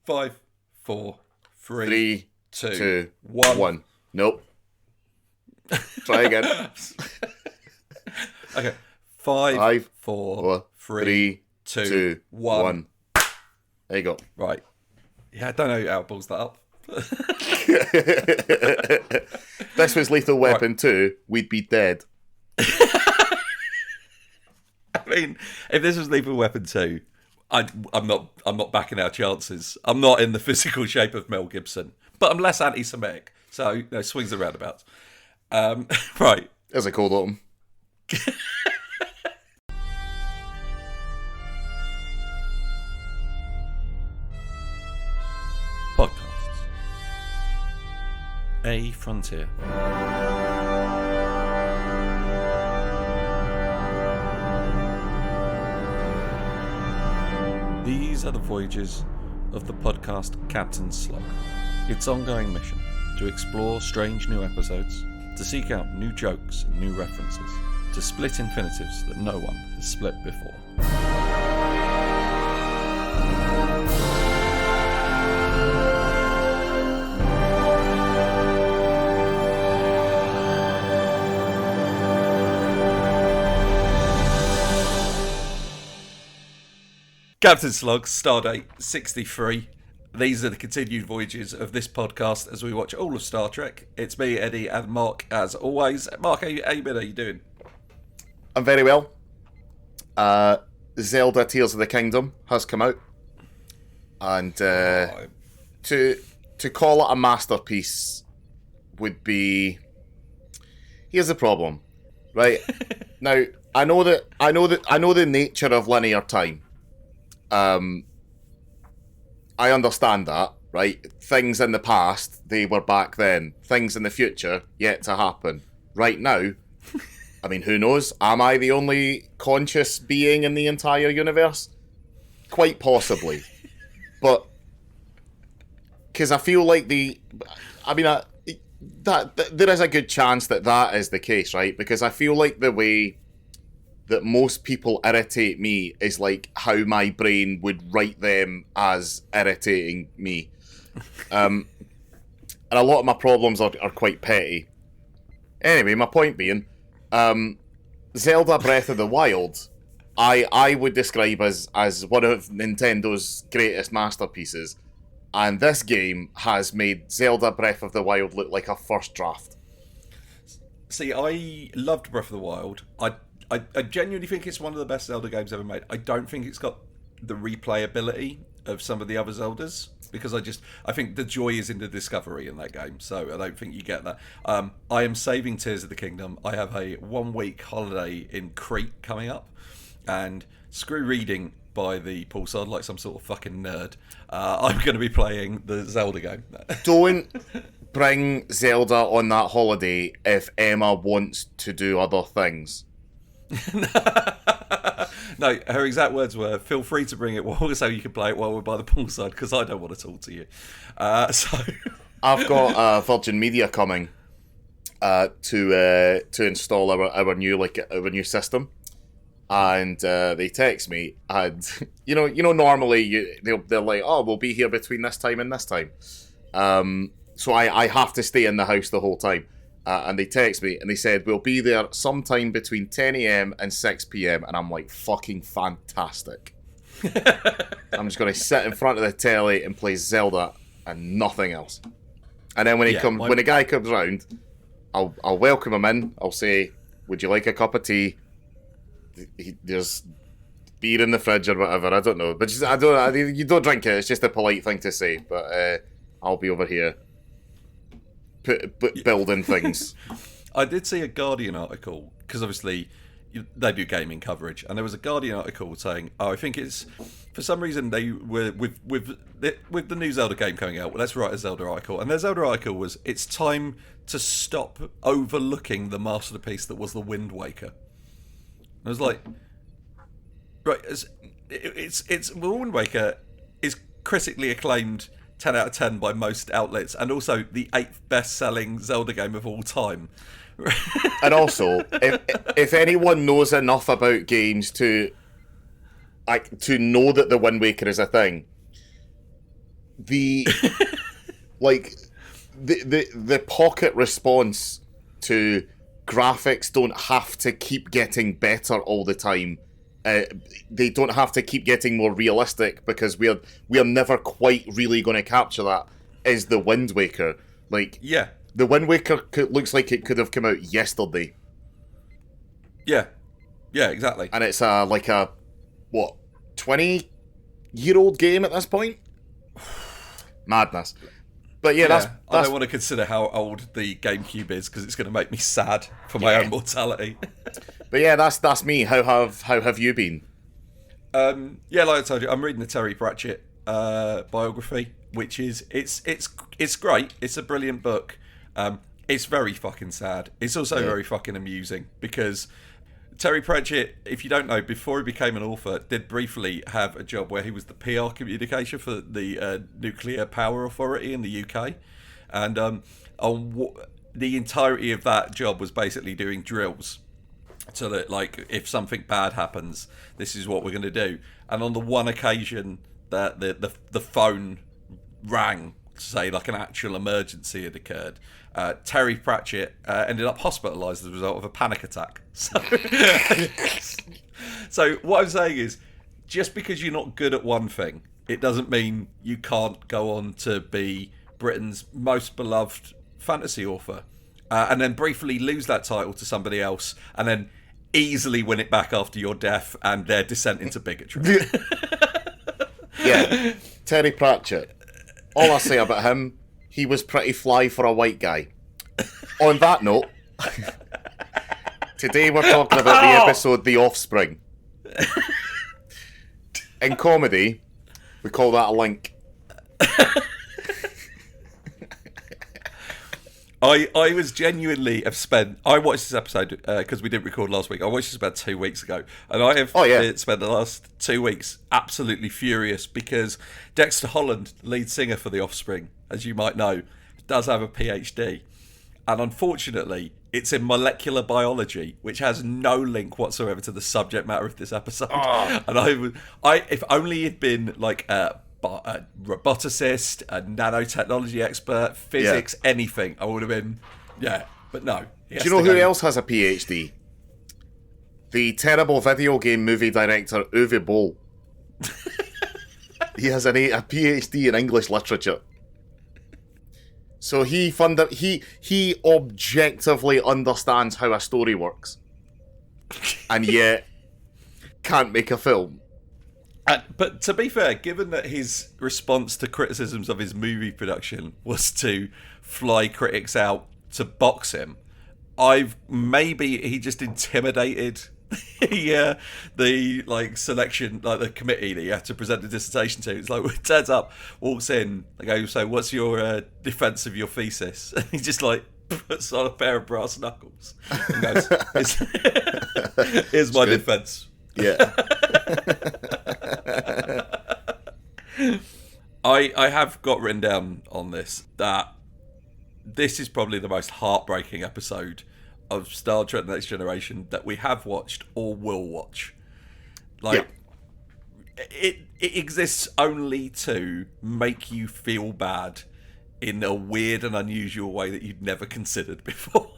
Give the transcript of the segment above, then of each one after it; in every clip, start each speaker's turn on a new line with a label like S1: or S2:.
S1: 5, 4, 3,
S2: Three,
S1: 2,
S2: two,
S1: 1.
S2: one. Nope. Try again.
S1: Okay. 5,
S2: Five,
S1: 4, 3,
S2: three,
S1: 2,
S2: two,
S1: 1.
S2: There you go.
S1: Right. Yeah, I don't know how it pulls that up.
S2: This was Lethal Weapon 2, we'd be dead.
S1: I mean, if this was Lethal Weapon 2, I'm not backing our chances. I'm not in the physical shape of Mel Gibson, but I'm less anti-Semitic. So, swings and roundabouts. Right.
S2: There's a cold autumn.
S1: Podcasts. A Frontier. These are the voyages of the podcast Captain Slug. Its ongoing mission to explore strange new episodes, to seek out new jokes and new references, to split infinitives that no one has split before. Captain Slug, Stardate 63. These are the continued voyages of this podcast as we watch all of Star Trek. It's me, Eddie, and Mark, as always. Mark, how you doing?
S2: I'm very well. Zelda Tears of the Kingdom has come out. And to call it a masterpiece would be... Here's the problem, right? Now, I know the nature of linear time. I understand that, right? Things in the past, they were back then. Things in the future, yet to happen. Right now, I mean, who knows? Am I the only conscious being in the entire universe? Quite possibly. But, because I feel like there is a good chance that is the case, right? Because I feel like the way that most people irritate me is like how my brain would write them as irritating me. And a lot of my problems are quite petty. Anyway, my point being, Zelda Breath of the Wild, I would describe as one of Nintendo's greatest masterpieces. And this game has made Zelda Breath of the Wild look like a first draft.
S1: See, I loved Breath of the Wild. I genuinely think it's one of the best Zelda games ever made. I don't think it's got the replayability of some of the other Zeldas, because I think the joy is in the discovery in that game, so I don't think you get that. I am saving Tears of the Kingdom. I have a 1-week holiday in Crete coming up, and screw reading by the poolside like some sort of fucking nerd. I'm going to be playing the Zelda game.
S2: Don't bring Zelda on that holiday if Emma wants to do other things.
S1: No, her exact words were, feel free to bring it so you can play it while we're by the poolside, because I don't want to talk to you. So
S2: I've got Virgin Media coming to install our new system, and they text me, and you know normally they're like, oh, we'll be here between this time and this time, so I have to stay in the house the whole time. And they text me and they said, we'll be there sometime between 10 a.m. and 6 p.m. And I'm like, fucking fantastic. I'm just going to sit in front of the telly and play Zelda and nothing else. And then when the guy comes round, I'll welcome him in. I'll say, would you like a cup of tea? There's beer in the fridge or whatever. I don't know. But you don't drink it. It's just a polite thing to say. But I'll be over here. Building things.
S1: I did see a Guardian article, because obviously they do gaming coverage, and there was a Guardian article saying, I think it's, for some reason they were with the new Zelda game coming out, well, let's write a Zelda article, and their Zelda article was, it's time to stop overlooking the masterpiece that was the Wind Waker. I was like, right, it's the Wind Waker is critically acclaimed 10 out of 10 by most outlets, and also the 8th best-selling Zelda game of all time.
S2: And also, if anyone knows enough about games to know that the Wind Waker is a thing, the like the pocket response to graphics don't have to keep getting better all the time. They don't have to keep getting more realistic because we're never quite really going to capture that. Is the Wind Waker like?
S1: Yeah,
S2: the Wind Waker looks like it could have come out yesterday.
S1: Yeah, exactly.
S2: And it's like a 20-year-old game at this point. Madness. But yeah, that's
S1: I don't want to consider how old the GameCube is because it's going to make me sad for my own mortality.
S2: But yeah, that's me. How have you been?
S1: Yeah, like I told you, I'm reading the Terry Pratchett biography, which is it's great. It's a brilliant book. It's very fucking sad. It's also very fucking amusing because Terry Pratchett, if you don't know, before he became an author, did briefly have a job where he was the PR communication for the Nuclear Power Authority in the UK. And the entirety of that job was basically doing drills. So that, like, if something bad happens, this is what we're going to do. And on the one occasion that the phone rang to say, like, an actual emergency had occurred, Terry Pratchett ended up hospitalised as a result of a panic attack. So what I'm saying is, just because you're not good at one thing, it doesn't mean you can't go on to be Britain's most beloved fantasy author, and then briefly lose that title to somebody else, and then easily win it back after your death and their descent into bigotry.
S2: Yeah, Terry Pratchett. All I say about him, he was pretty fly for a white guy. On that note, today we're talking about the episode The Offspring. In comedy, we call that a link.
S1: I was genuinely I watched this episode because we didn't record last week. I watched this about 2 weeks ago, and I have spent the last 2 weeks absolutely furious because Dexter Holland, lead singer for The Offspring, as you might know, does have a PhD, and unfortunately it's in molecular biology, which has no link whatsoever to the subject matter of this episode. And if only it'd been like a roboticist, a nanotechnology expert, physics, anything, I would have been, but no.
S2: Do you know who else has a PhD? The terrible video game movie director Uwe Boll. He has a PhD in English literature. So he objectively understands how a story works, and yet can't make a film.
S1: But to be fair, given that his response to criticisms of his movie production was to fly critics out to box him, maybe he just intimidated the selection, like the committee that you have to present the dissertation to. It's like, turns up, walks in, they go, so what's your defence of your thesis? And he just like puts on a pair of brass knuckles and goes, here's my defence.
S2: Yeah.
S1: I have got written down on this that this is probably the most heartbreaking episode of Star Trek: The Next Generation that we have watched or will watch. It exists only to make you feel bad in a weird and unusual way that you'd never considered before.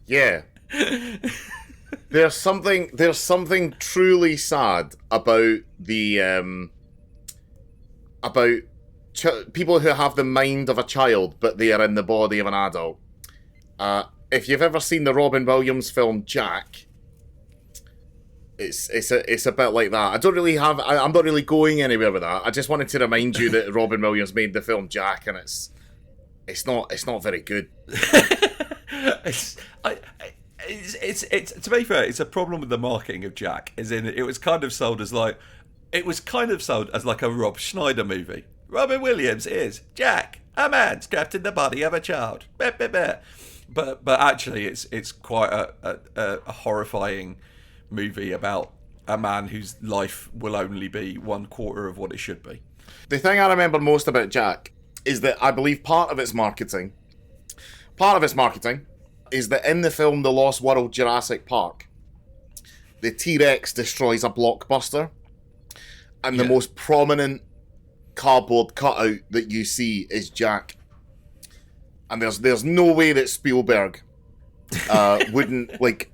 S2: Yeah. There's something truly sad about the people who have the mind of a child but they are in the body of an adult. If you've ever seen the Robin Williams film Jack, it's a bit like that. I'm not really going anywhere with that. I just wanted to remind you that Robin Williams made the film Jack, and it's not very good.
S1: It's to be fair, it's a problem with the marketing of Jack. As in, it was kind of sold as like a Rob Schneider movie. Robin Williams is Jack, a man trapped in the body of a child. But actually, it's quite a horrifying movie about a man whose life will only be 1/4 of what it should be.
S2: The thing I remember most about Jack is that I believe part of its marketing is that in the film The Lost World Jurassic Park, the T-Rex destroys a blockbuster, and the most prominent cardboard cutout that you see is Jack. And there's no way that Spielberg wouldn't like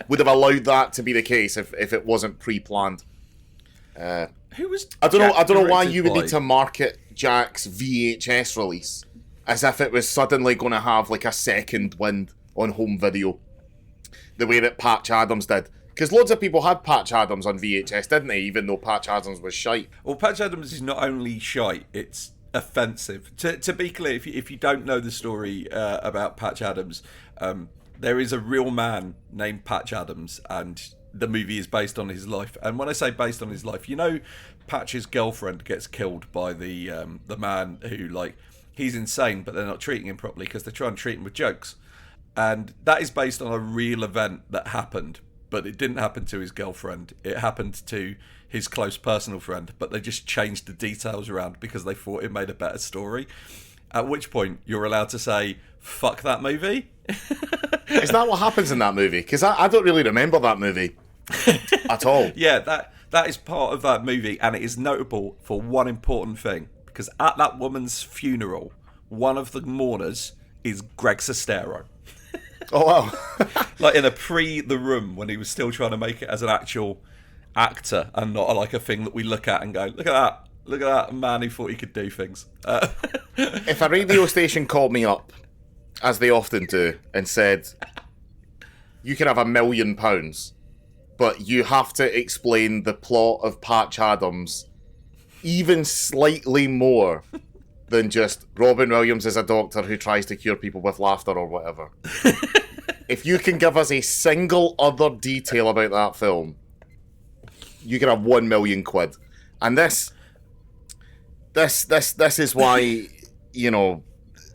S2: would have allowed that to be the case if it wasn't pre-planned.
S1: Who was?
S2: I don't know why
S1: directed
S2: you would
S1: by?
S2: need to market Jack's VHS release as if it was suddenly going to have like a second wind on home video, the way that Patch Adams did. Because loads of people had Patch Adams on VHS, didn't they? Even though Patch Adams was shite.
S1: Well, Patch Adams is not only shite; it's offensive. To be clear, if you don't know the story about Patch Adams, there is a real man named Patch Adams, and the movie is based on his life. And when I say based on his life, you know, Patch's girlfriend gets killed by the man who, like, he's insane, but they're not treating him properly because they're trying to treat him with jokes. And that is based on a real event that happened, but it didn't happen to his girlfriend. It happened to his close personal friend, but they just changed the details around because they thought it made a better story. At which point, you're allowed to say, fuck that movie.
S2: Is that what happens in that movie? Because I don't really remember that movie at all.
S1: Yeah, that is part of that movie, and it is notable for one important thing. Because at that woman's funeral, one of the mourners is Greg Sestero.
S2: Oh, wow.
S1: Like in The Room, when he was still trying to make it as an actual actor and not like a thing that we look at and go, look at that man who thought he could do things.
S2: If a radio station called me up, as they often do, and said, you can have £1 million, but you have to explain the plot of Patch Adams even slightly more than just Robin Williams is a doctor who tries to cure people with laughter or whatever. If you can give us a single other detail about that film, you can have £1 million. And this is why, you know,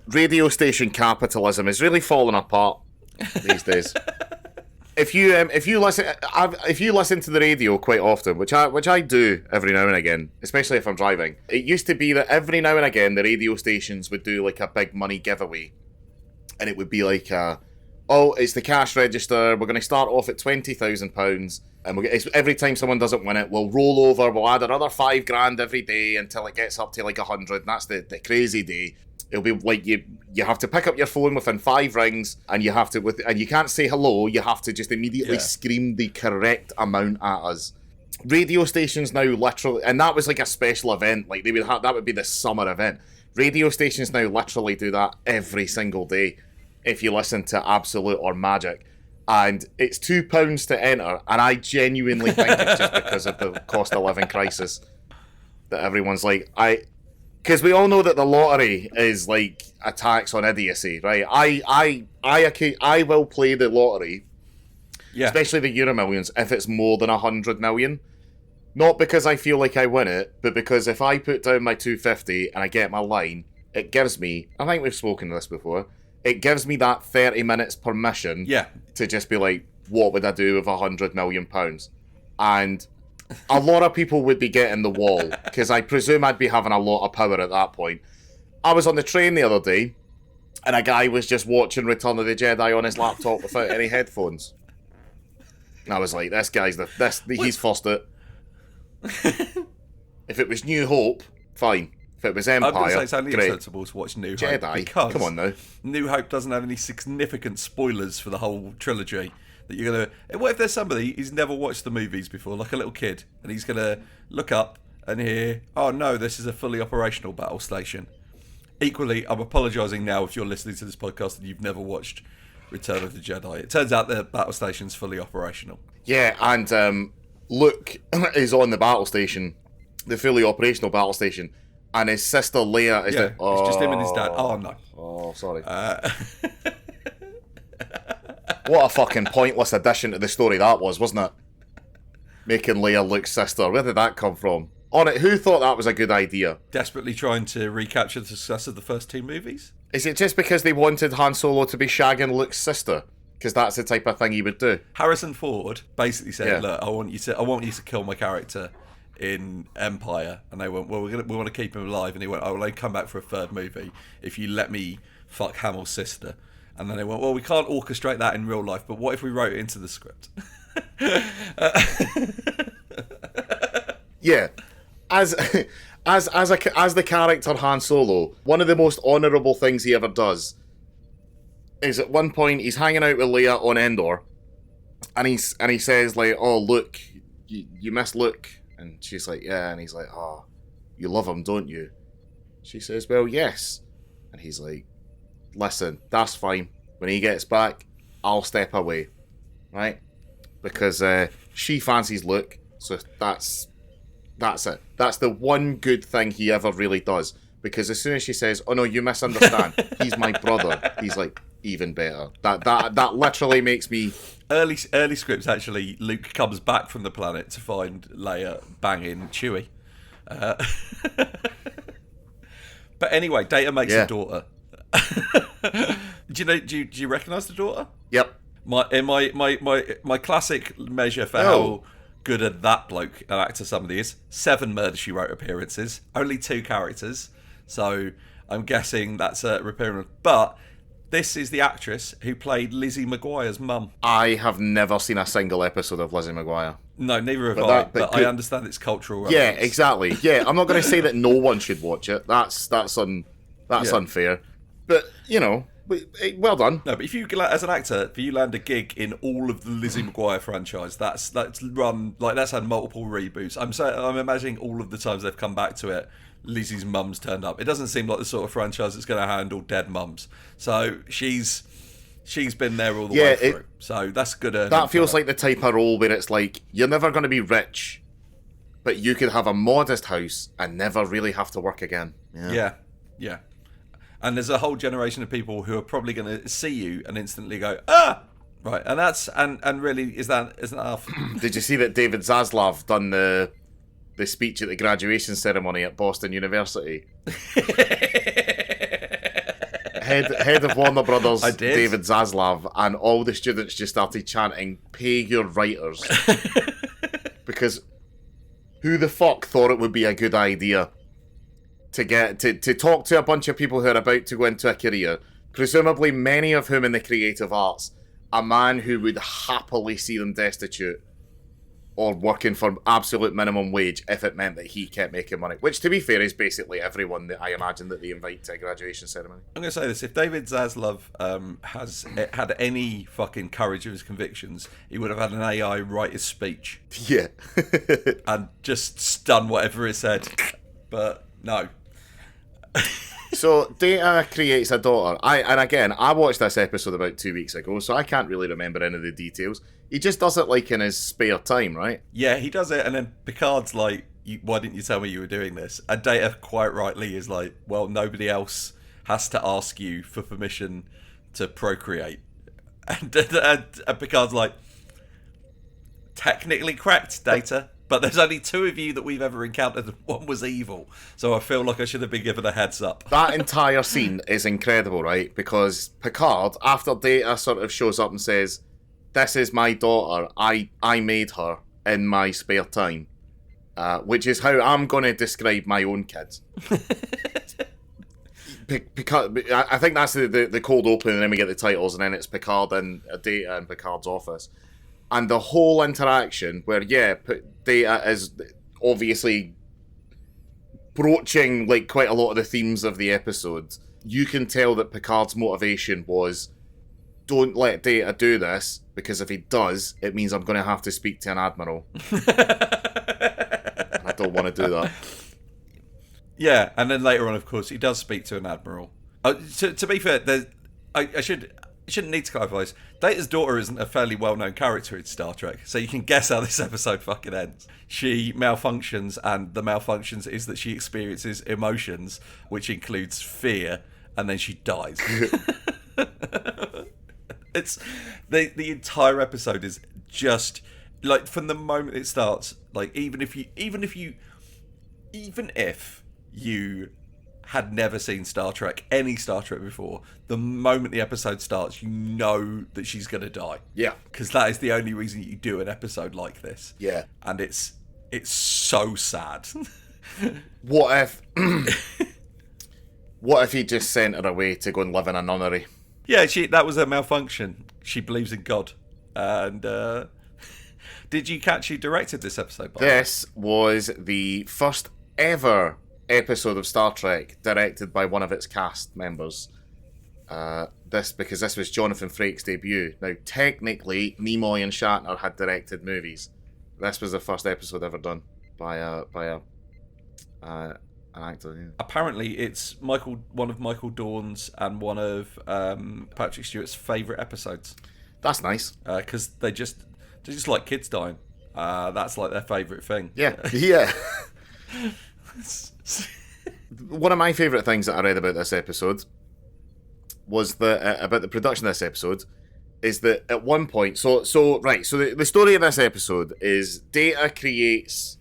S2: radio station capitalism is really falling apart these days. If you listen to the radio quite often, which I do every now and again, especially if I'm driving, it used to be that every now and again the radio stations would do like a big money giveaway, and it would be like, it's the cash register. We're going to start off at £20,000, and every time someone doesn't win it, we'll roll over. We'll add another $5,000 every day until it gets up to like 100. And that's the crazy day. It'll be like you have to pick up your phone within 5 rings, and you have to and you can't say hello. You have to just immediately scream the correct amount at us. Radio stations now literally, and that was like a special event. Like that would be the summer event. Radio stations now literally do that every single day. If you listen to Absolute or Magic, and it's £2 to enter, and I genuinely think it's just because of the cost of living crisis that everyone's like, because we all know that the lottery is like a tax on idiocy, right? I will play the lottery, especially the Euro Millions, if it's more than 100 million. Not because I feel like I win it, but because if I put down my 250 and I get my line, it gives me, I think we've spoken to this before, it gives me that 30 minutes permission to just be like, what would I do with £100 million? And a lot of people would be getting the wall, because I presume I'd be having a lot of power at that point. I was on the train the other day, and a guy was just watching Return of the Jedi on his laptop without any headphones. And I was like, this guy's he's forced it. If it was New Hope, fine. If it was Empire,
S1: I'm going to say it's only
S2: great.
S1: acceptable to watch New Hope.
S2: Jedi,
S1: because
S2: come on now.
S1: New Hope doesn't have any significant spoilers for the whole trilogy. That you're going to... What if there's somebody who's never watched the movies before, like a little kid, and he's going to look up and hear, oh no, this is a fully operational battle station. Equally, I'm apologising now if you're listening to this podcast and you've never watched Return of the Jedi. It turns out the battle station's fully operational.
S2: Yeah, and Luke is on the battle station, the fully operational battle station, and his sister Leia is
S1: it's just him and his dad. Oh no.
S2: Oh, sorry. What a fucking pointless addition to the story that was, wasn't it? Making Leia Luke's sister. Where did that come from? On it, who thought that was a good idea?
S1: Desperately trying to recapture the success of the first 2 movies?
S2: Is it just because they wanted Han Solo to be shagging Luke's sister? Because that's the type of thing he would do.
S1: Harrison Ford basically said, look, I want you to kill my character in Empire. And they went, well, we want to keep him alive. And he went, I will only come back for a 3rd movie if you let me fuck Hamill's sister. And then they went, well, we can't orchestrate that in real life, but what if we wrote it into the script?
S2: Yeah. as as the character Han Solo, one of the most honourable things he ever does is at one point he's hanging out with Leia on Endor, and he says like, "Oh, Luke, you miss Luke," and she's like, "Yeah," and he's like, "Oh, you love him, don't you?" She says, "Well, yes," and he's like, "Listen, that's fine. When he gets back, I'll step away, right? Because she fancies Luke, so that's it. That's the one good thing he ever really does. Because as soon as she says, 'Oh no, you misunderstand. He's my brother,' he's like, even better. That literally makes me."
S1: Early scripts, actually, Luke comes back from the planet to find Leia banging Chewie. But anyway, Data makes a daughter. Do you recognise the daughter?
S2: Yep.
S1: My classic measure for how good at that bloke an actor somebody is: 7 Murder She Wrote appearances, only 2 characters. So I'm guessing that's a repair. But this is the actress who played Lizzie McGuire's mum.
S2: I have never seen a single episode of Lizzie McGuire.
S1: No, neither have I. But I understand its cultural relevance.
S2: Yeah, exactly. Yeah, I'm not going to say that no one should watch it. That's unfair. But you know, well done.
S1: No, but if you, as an actor, if you land a gig in all of the Lizzie McGuire franchise, that's run like that's had multiple reboots. I'm imagining all of the times they've come back to it, Lizzie's mum's turned up. It doesn't seem like the sort of franchise that's going to handle dead mums. So she's been there all the way through. So that's good.
S2: That feels like the type of role where it's like you're never going to be rich, but you could have a modest house and never really have to work again.
S1: Yeah. And there's a whole generation of people who are probably going to see you and instantly go, ah, right. And that's and really isn't that enough?
S2: Did you see that David Zaslav done the speech at the graduation ceremony at Boston University? head of Warner Brothers, David Zaslav, and all the students just started chanting, "Pay your writers," because who the fuck thought it would be a good idea to get to talk to a bunch of people who are about to go into a career, presumably many of whom in the creative arts, a man who would happily see them destitute or working for absolute minimum wage if it meant that he kept making money. Which, to be fair, is basically everyone that I imagine that they invite to a graduation ceremony.
S1: I'm going to say this. If David Zaslav has had any fucking courage of his convictions, he would have had an AI write his speech.
S2: Yeah.
S1: And just done whatever it said. But no.
S2: So Data creates a daughter. I watched this episode about 2 weeks ago, so I can't really remember any of the details. He just does it like in his spare time, right?
S1: Yeah, he does it, and then Picard's like, "Why didn't you tell me you were doing this?" And Data quite rightly is like, "Well, nobody else has to ask you for permission to procreate." And Picard's like, "Technically correct, Data. But there's only 2 of you that we've ever encountered, and one was evil. So I feel like I should have been given a heads up."
S2: That entire scene is incredible, right? Because Picard, after Data sort of shows up and says, "This is my daughter. I made her in my spare time," which is how I'm going to describe my own kids. Picard, I think that's the cold open, and then we get the titles, and then it's Picard and Data in Picard's office. And the whole interaction where, Data is obviously broaching like quite a lot of the themes of the episode. You can tell that Picard's motivation was, don't let Data do this, because if he does, it means I'm going to have to speak to an admiral. I don't want to do that.
S1: Yeah, and then later on, of course, he does speak to an admiral. To be fair, I shouldn't need to clarify this. Data's daughter isn't a fairly well-known character in Star Trek, so you can guess how this episode fucking ends. She malfunctions, and the malfunctions is that she experiences emotions, which includes fear, and then she dies. It's the entire episode is just like, from the moment it starts, like even if you had never seen any Star Trek before, the moment the episode starts, you know that she's going to die.
S2: Yeah.
S1: Because that is the only reason you do an episode like this.
S2: Yeah.
S1: And it's so sad.
S2: What if he just sent her away to go and live in a nunnery?
S1: Yeah, that was a malfunction. She believes in God. And did you catch who directed this episode?
S2: This was the first ever episode of Star Trek directed by one of its cast members. Because this was Jonathan Frakes' debut. Now, technically, Nimoy and Shatner had directed movies. This was the first episode ever done by an actor. Yeah.
S1: Apparently, it's one of Michael Dorn's and one of Patrick Stewart's favourite episodes.
S2: That's nice.
S1: Because they're just like kids dying. That's like their favourite thing.
S2: Yeah, yeah. One of my favourite things that I read about this episode was about the production of this episode is that at one point, so the story of this episode is Data creates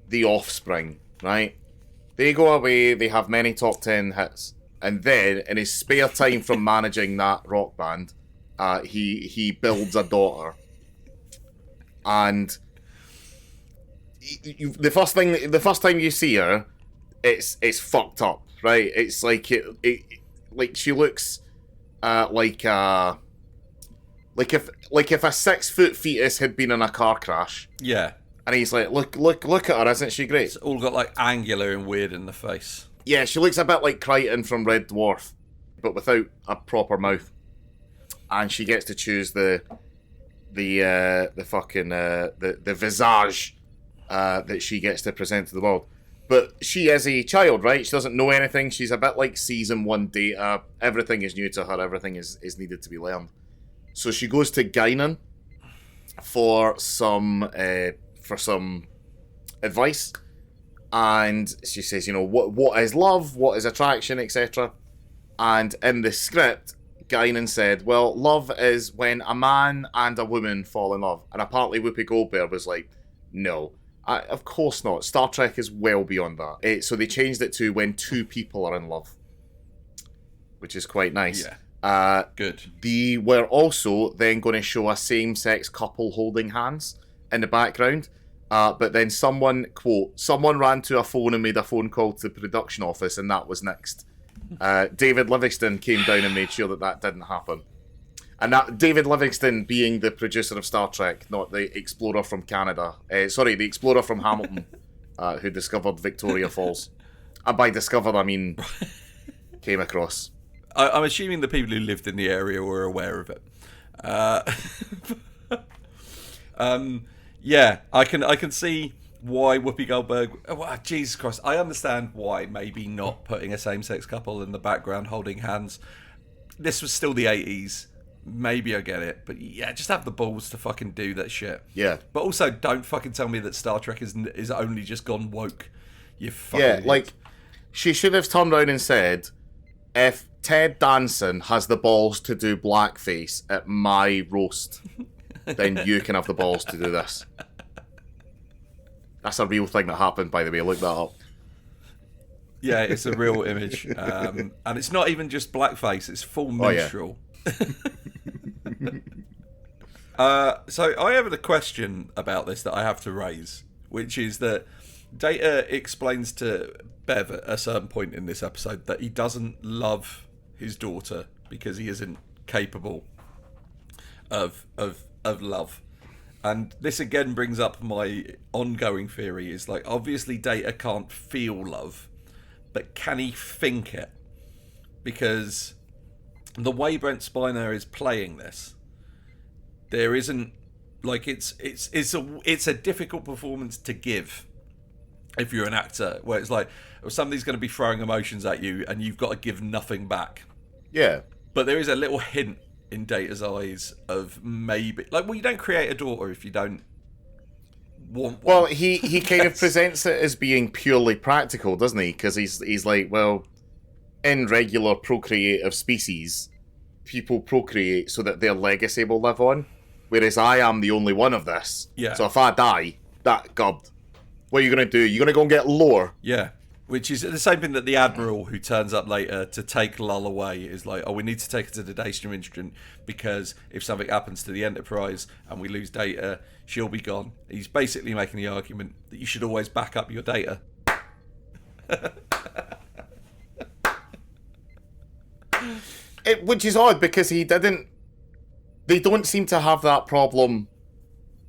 S2: the Offspring, right? They go away, they have many top 10 hits, and then in his spare time from managing that rock band, he builds a daughter, and the first time you see her, it's fucked up, right? It's like like she looks like if a 6 foot fetus had been in a car crash.
S1: Yeah.
S2: And he's like, look at her, isn't she great?
S1: It's all got like angular and weird in the face.
S2: Yeah, she looks a bit like Crichton from Red Dwarf, but without a proper mouth. And she gets to choose the visage that she gets to present to the world. But she is a child, right? She doesn't know anything. She's a bit like season 1 Data. Everything is new to her. Everything is needed to be learned. So she goes to Guinan for some advice, and she says, what is love, what is attraction, etc. And in the script, Guinan said, well, love is when a man and a woman fall in love. And apparently Whoopi Goldberg was like, no. Of course not. Star Trek is well beyond that. So they changed it to when 2 people are in love, which is quite nice.
S1: Yeah. Good.
S2: They were also then going to show a same-sex couple holding hands in the background. But then someone ran to a phone and made a phone call to the production office, and that was next. David Livingston came down and made sure that didn't happen. And that David Livingston being the producer of Star Trek, not the explorer from Canada. The explorer from Hamilton, who discovered Victoria Falls. And by discovered, I mean came across.
S1: I'm assuming the people who lived in the area were aware of it. Yeah, I can see why Whoopi Goldberg... Oh, Jesus Christ, I understand why maybe not putting a same-sex couple in the background holding hands. This was still the 80s. Maybe I get it, but yeah, just have the balls to fucking do that shit.
S2: Yeah.
S1: But also, don't fucking tell me that Star Trek is only just gone woke. You fucking
S2: Yeah,
S1: idiot.
S2: like, she should have turned around and said, if Ted Danson has the balls to do blackface at my roast, then you can have the balls to do this. That's a real thing that happened, by the way. Look that up.
S1: Yeah, it's a real image. And it's not even just blackface, it's full minstrel. So I have a question about this that I have to raise, which is that Data explains to Bev at a certain point in this episode that he doesn't love his daughter because he isn't capable of love. And this again brings up my ongoing theory is like, obviously Data can't feel love, but can he think it? Because the way Brent Spiner is playing this, there isn't like it's a difficult performance to give if you're an actor, where it's like somebody's going to be throwing emotions at you and you've got to give nothing back.
S2: Yeah.
S1: But there is a little hint in Data's eyes of maybe like, well, you don't create a daughter if you don't want one.
S2: Well, he kind of presents it as being purely practical, doesn't he? Because he's like, well, in regular procreative species, people procreate so that their legacy will live on, whereas I am the only one of this.
S1: Yeah.
S2: So if I die, that God, what are you going to do? You're going to go and get lore?
S1: Yeah. Which is the same thing that the Admiral who turns up later to take Lull away is like, oh, we need to take her to the Dacian Instrument because if something happens to the Enterprise and we lose Data, she'll be gone. He's basically making the argument that you should always back up your Data.
S2: Which is odd because they don't seem to have that problem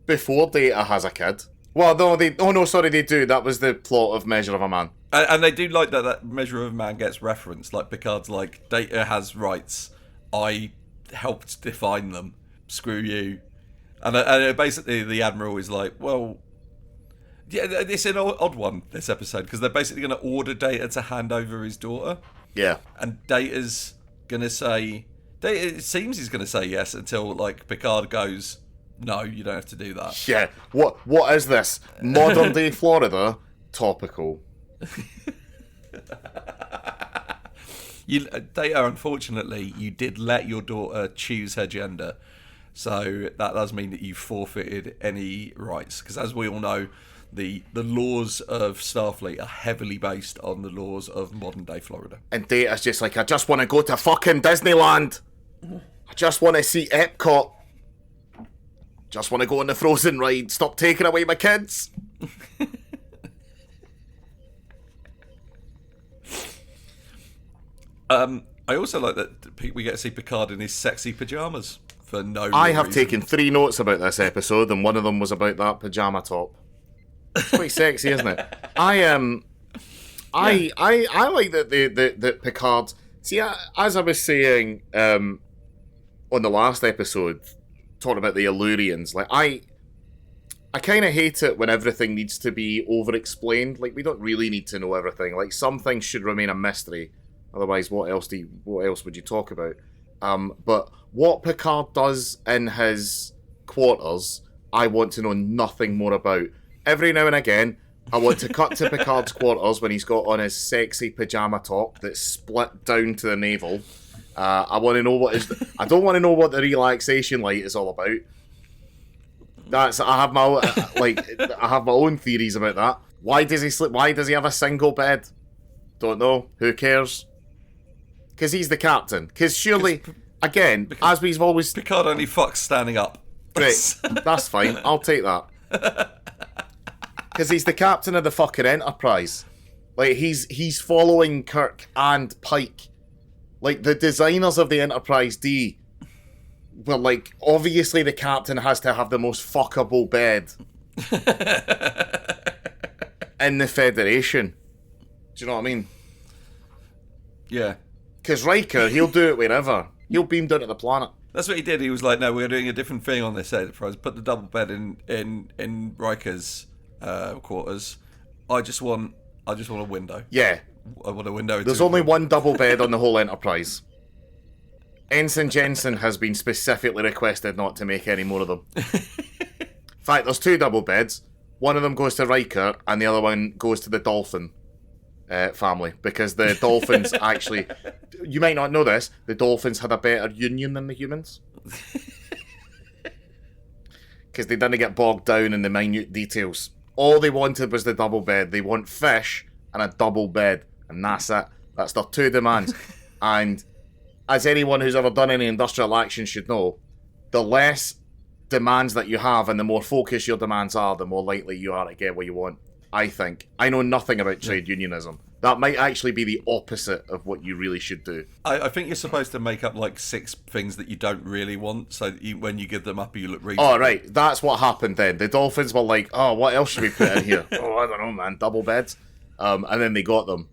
S2: before Data has a kid. Well, no, they. Oh no, sorry, they do. That was the plot of Measure of a Man.
S1: And they do like that Measure of a Man gets referenced. Like Picard's like, Data has rights. I helped define them. Screw you. And basically the Admiral is like, well, yeah, it's an odd one, this episode, because they're basically going to order Data to hand over his daughter.
S2: Yeah.
S1: And Data's going to say... It seems he's going to say yes until, like, Picard goes, no, you don't have to do that.
S2: Yeah. What is this? Modern day Florida? Topical.
S1: Data, unfortunately, you did let your daughter choose her gender. So that does mean that you forfeited any rights. Because as we all know, the laws of Starfleet are heavily based on the laws of modern day Florida.
S2: And Data's just like, I just want to go to fucking Disneyland. I just want to see Epcot. Just want to go on the Frozen ride. Stop taking away my kids.
S1: I also like that we get to see Picard in his sexy pajamas for no reason.
S2: I have taken 3 notes about this episode, and one of them was about that pajama top. It's quite sexy, isn't it? I like that Picard. See, as I was saying on the last episode, talking about the Illurians, like I kind of hate it when everything needs to be over-explained. Like, we don't really need to know everything. Like, some things should remain a mystery. Otherwise, what else would you talk about? But what Picard does in his quarters, I want to know nothing more about. Every now and again, I want to cut to Picard's quarters when he's got on his sexy pajama top that's split down to the navel. I want to know I don't want to know what the relaxation light is all about. I have my own theories about that. Why does he sleep? Why does he have a single bed? Don't know. Who cares? Because he's the captain. Because surely, again, as we've always...
S1: Picard only fucks standing up.
S2: Great. That's fine. I'll take that. Because he's the captain of the fucking Enterprise. Like, he's following Kirk and Pike. Like, the designers of the Enterprise D were like, obviously the captain has to have the most fuckable bed in the Federation. Do you know what I mean?
S1: Yeah.
S2: Because Riker, he'll do it wherever. He'll beam down to the planet.
S1: That's what he did. He was like, no, we're doing a different thing on this Enterprise. Put the double bed in Riker's quarters. I just want a window.
S2: Yeah.
S1: I want a window.
S2: There's only one double bed on the whole Enterprise. Ensign Jensen has been specifically requested not to make any more of them. In fact, there's 2 double beds. One of them goes to Riker, and the other one goes to the Dolphin family, because the Dolphins actually... You might not know this, the Dolphins had a better union than the humans. Because they didn't get bogged down in the minute details. All they wanted was the double bed. They want fish and a double bed, and that's it. That's their 2 demands. And as anyone who's ever done any industrial action should know, the less demands that you have and the more focused your demands are, the more likely you are to get what you want, I think. I know nothing about trade unionism. That might actually be the opposite of what you really should do.
S1: I think you're supposed to make up like 6 things that you don't really want, so that when you give them up, you look reasonable.
S2: Oh, right. That's what happened then. The Dolphins were like, oh, what else should we put in here? Oh, I don't know, man. Double beds. And then they got them.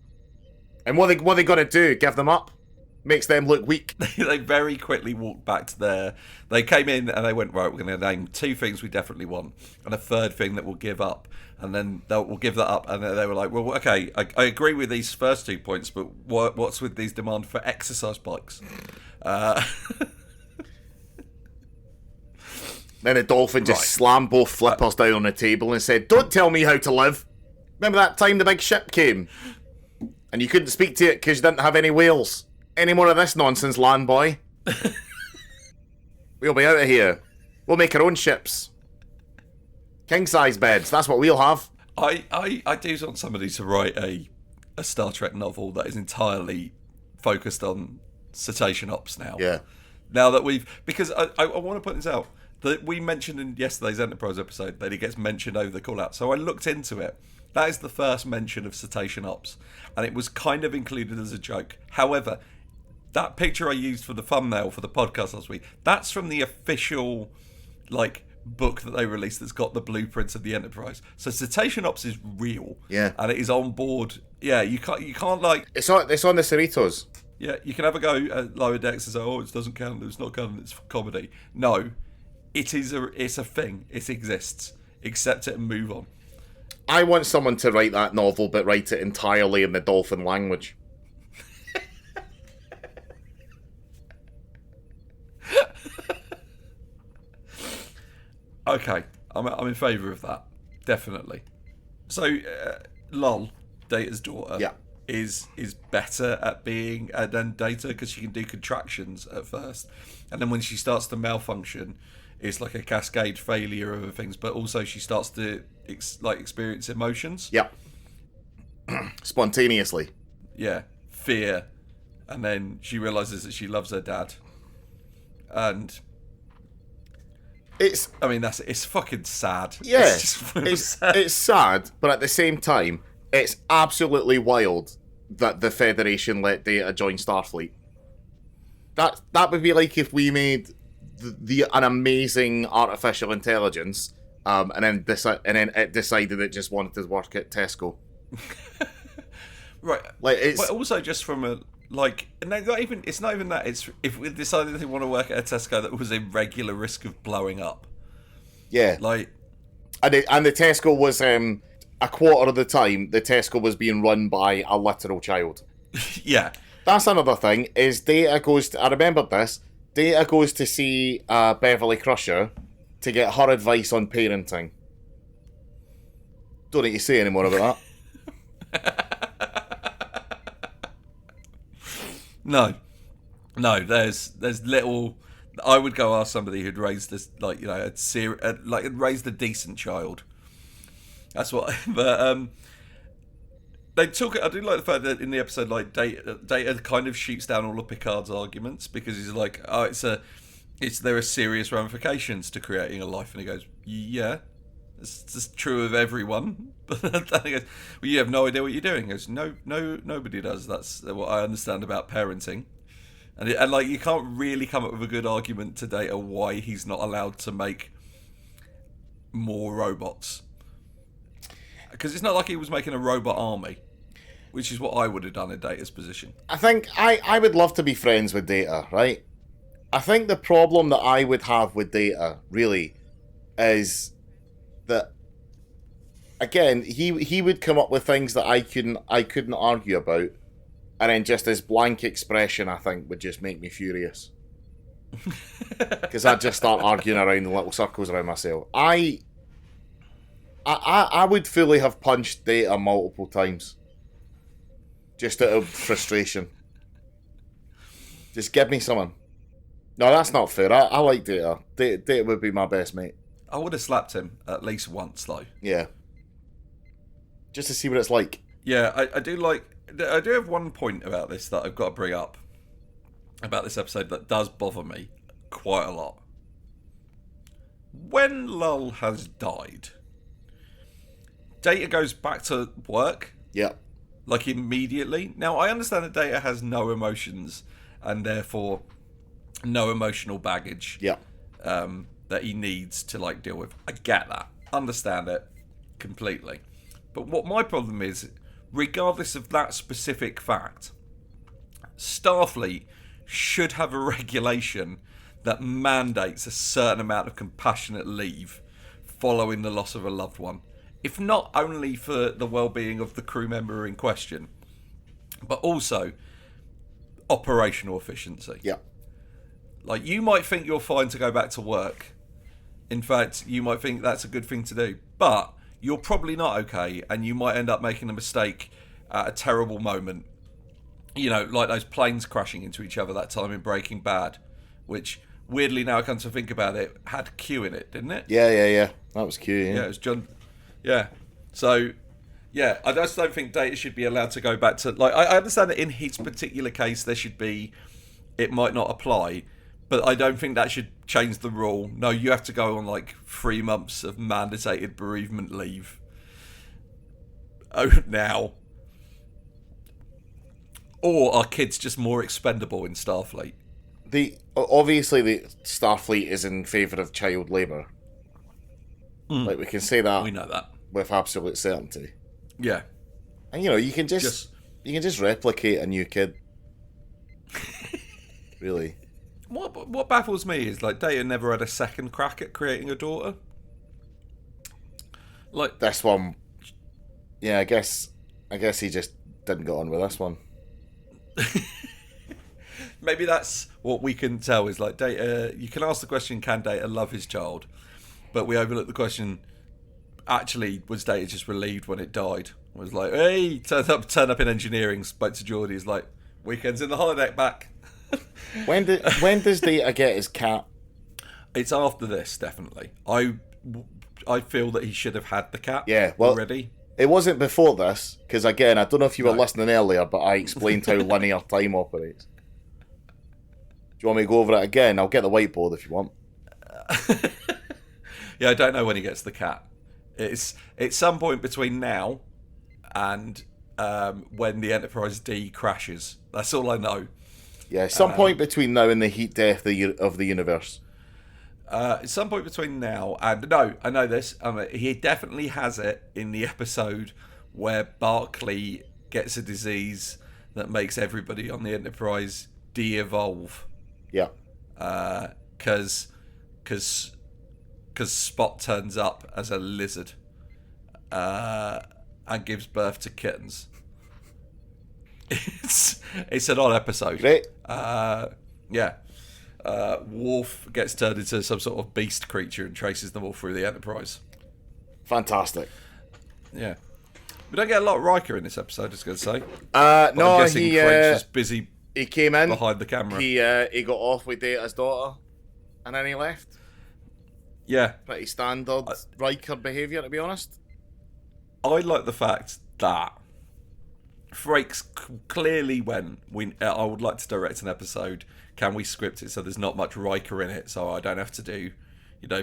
S2: And what they got to do? Give them up? Makes them look weak.
S1: They very quickly walked back to their... They came in and they went, right, we're going to name 2 things we definitely want, and a 3rd thing that we'll give up. And then we'll give that up. And then they were like, well, okay, I agree with these first 2 points, but what's with these demand for exercise bikes?
S2: Then the Dolphin just slammed both flippers down on the table and said, don't tell me how to live. Remember that time the big ship came? And you couldn't speak to it because you didn't have any whales. Any more of this nonsense, land boy? We'll be out of here. We'll make our own ships. King-size beds, that's what we'll have.
S1: I do want somebody to write a Star Trek novel that is entirely focused on Cetacean Ops now.
S2: Yeah.
S1: Now that because I want to put this out, that we mentioned in yesterday's Enterprise episode that it gets mentioned over the call-out. So I looked into it. That is the first mention of Cetacean Ops, and it was kind of included as a joke. However, that picture I used for the thumbnail for the podcast last week, that's from the official, like, book that they released that's got the blueprints of the Enterprise. So Cetacean Ops is real.
S2: Yeah.
S1: And it is on board. Yeah, you can't like...
S2: It's on the Cerritos.
S1: Yeah, you can have a go at Lower Decks and say, oh, it doesn't count, it's not canon, it's comedy. No, it's a thing. It exists. Accept it and move on.
S2: I want someone to write that novel, but write it entirely in the dolphin language.
S1: Okay, I'm in favour of that, definitely. So, Lol, Data's daughter,
S2: Yeah.
S1: is better at being than Data because she can do contractions at first, and then when she starts to malfunction, it's like a cascade failure of things. But also she starts to experience emotions.
S2: Yeah. Spontaneously.
S1: Yeah, fear, and then she realizes that she loves her dad, and
S2: it's
S1: fucking sad.
S2: Yeah,
S1: sad.
S2: It's sad, but at the same time, it's absolutely wild that the Federation let Data join Starfleet. That would be like if we made an amazing artificial intelligence, and then it decided it just wanted to work at Tesco.
S1: Right.
S2: Like
S1: but also just from a it's not even that. It's if we decided they want to work at a Tesco that was in regular risk of blowing up.
S2: Yeah.
S1: Like,
S2: and the Tesco was a quarter of the time the Tesco was being run by a literal child.
S1: Yeah.
S2: That's another thing. Is Data goes to, I remembered this. Data goes to see Beverly Crusher to get her advice on parenting. Don't need to say any more about that.
S1: No, there's little. I would go ask somebody who'd raised this, raised a decent child. That's what. But they took it. I do like the fact that in the episode, like Data kind of shoots down all of Picard's arguments because he's like, oh, there are serious ramifications to creating a life, and he goes, yeah. It's true of everyone. But then he goes, well, you have no idea what you're doing. He goes, no, nobody does. That's what I understand about parenting. And you can't really come up with a good argument to Data why he's not allowed to make more robots. Because it's not like he was making a robot army, which is what I would have done in Data's position.
S2: I think I would love to be friends with Data, right? I think the problem that I would have with Data, really, is that again he would come up with things that I couldn't argue about, and then just his blank expression I think would just make me furious because I'd just start arguing around in little circles around myself. I would fully have punched Data multiple times just out of frustration. Just give me someone. No, that's not fair. I like Data. Data would be my best mate.
S1: I would have slapped him at least once, though.
S2: Yeah. Just to see what it's like.
S1: Yeah, I do have one point about this that I've got to bring up about this episode that does bother me quite a lot. When Lull has died, Data goes back to work.
S2: Yeah.
S1: Like immediately. Now, I understand that Data has no emotions and therefore no emotional baggage.
S2: Yeah.
S1: That he needs to deal with. I get that. Understand it completely. But what my problem is, regardless of that specific fact, Starfleet should have a regulation that mandates a certain amount of compassionate leave following the loss of a loved one. If not only for the well-being of the crew member in question, but also operational efficiency.
S2: Yeah.
S1: You might think you're fine to go back to work. In fact, you might think that's a good thing to do. But you're probably not okay, and you might end up making a mistake at a terrible moment. You know, like those planes crashing into each other that time in Breaking Bad, which, weirdly, now I come to think about it, had Q in it, didn't it?
S2: Yeah. That was Q, yeah.
S1: Yeah, it was John. Yeah. So, yeah, I just don't think Data should be allowed to go back to... I understand that in his particular case, there should be... It might not apply... But I don't think that should change the rule. No, you have to go on 3 months of mandated bereavement leave. Oh, now. Or are kids just more expendable in Starfleet?
S2: Obviously the Starfleet is in favour of child labour. Like, we can say that
S1: We know that.
S2: with absolute certainty.
S1: Yeah.
S2: And you can just replicate a new kid. Really.
S1: What baffles me is like Data never had a second crack at creating a daughter. Like
S2: This one, yeah, I guess he just didn't get on with this one.
S1: maybe that's what we can tell is like Data. You can ask the question, can Data love his child? But we overlook the question. Actually, was Data just relieved when it died? It was like, hey, turn up in engineering. Spoke to Geordie. He's like, weekends in the holodeck back.
S2: When does Data get his cat?
S1: It's after this, definitely. I feel that he should have had the cat.
S2: Yeah, well,
S1: already.
S2: It wasn't before this, because again, I don't know if you were listening earlier, but I explained how linear time operates. Do you want me to go over it again? I'll get the whiteboard if you want.
S1: Yeah, I don't know when he gets the cat. It's some point between now and when the Enterprise D crashes. That's all I know.
S2: Yeah, some point between now and the heat death of the universe.
S1: At some point between now and... No, I know this. He definitely has it in the episode where Barclay gets a disease that makes everybody on the Enterprise de-evolve.
S2: Yeah.
S1: Because Spot turns up as a lizard and gives birth to kittens. It's an odd episode.
S2: Great.
S1: Yeah. Worf gets turned into some sort of beast creature and traces them all through the Enterprise.
S2: Fantastic.
S1: Yeah. We don't get a lot of Riker in this episode, I was going to say.
S2: No,
S1: I'm guessing French was busy
S2: he came in
S1: behind the camera.
S2: He got off with Data's daughter, and then he left.
S1: Yeah.
S2: Pretty standard Riker behaviour, to be honest.
S1: I like the fact that Frakes clearly went, I would like to direct an episode. Can we script it so there's not much Riker in it, so I don't have to do,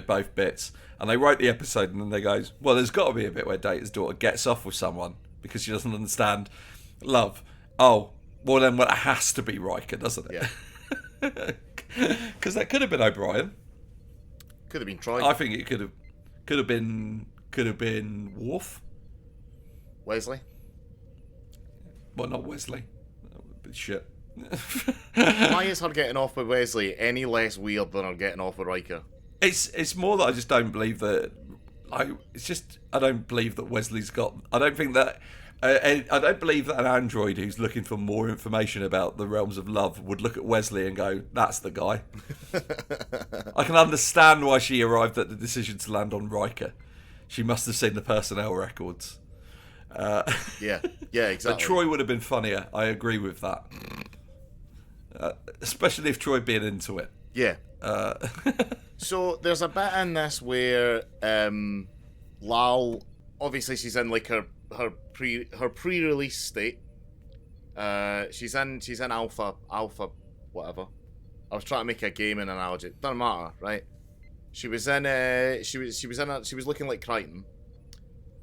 S1: both bits? And they write the episode, and then they go, well, there's got to be a bit where Data's daughter gets off with someone because she doesn't understand love. Oh, well then it has to be Riker, doesn't it? Yeah. Because that could have been O'Brien.
S2: Could have been Troy.
S1: I think it could have been Worf.
S2: Wesley.
S1: Well, not Wesley. That would be shit.
S2: Why is her getting off with Wesley any less weird than her getting off with Riker?
S1: It's more that I just don't believe that. I don't believe that Wesley's got. I don't think that. I don't believe that an android who's looking for more information about the realms of love would look at Wesley and go, "That's the guy." I can understand why she arrived at the decision to land on Riker. She must have seen the personnel records.
S2: Yeah, exactly.
S1: But Troy would have been funnier. I agree with that. Especially if Troy being into it.
S2: Yeah. So there's a bit in this where Lal, obviously she's in like her pre-release state. She's in alpha whatever. I was trying to make a gaming analogy. Doesn't matter, right? She was looking like Crichton.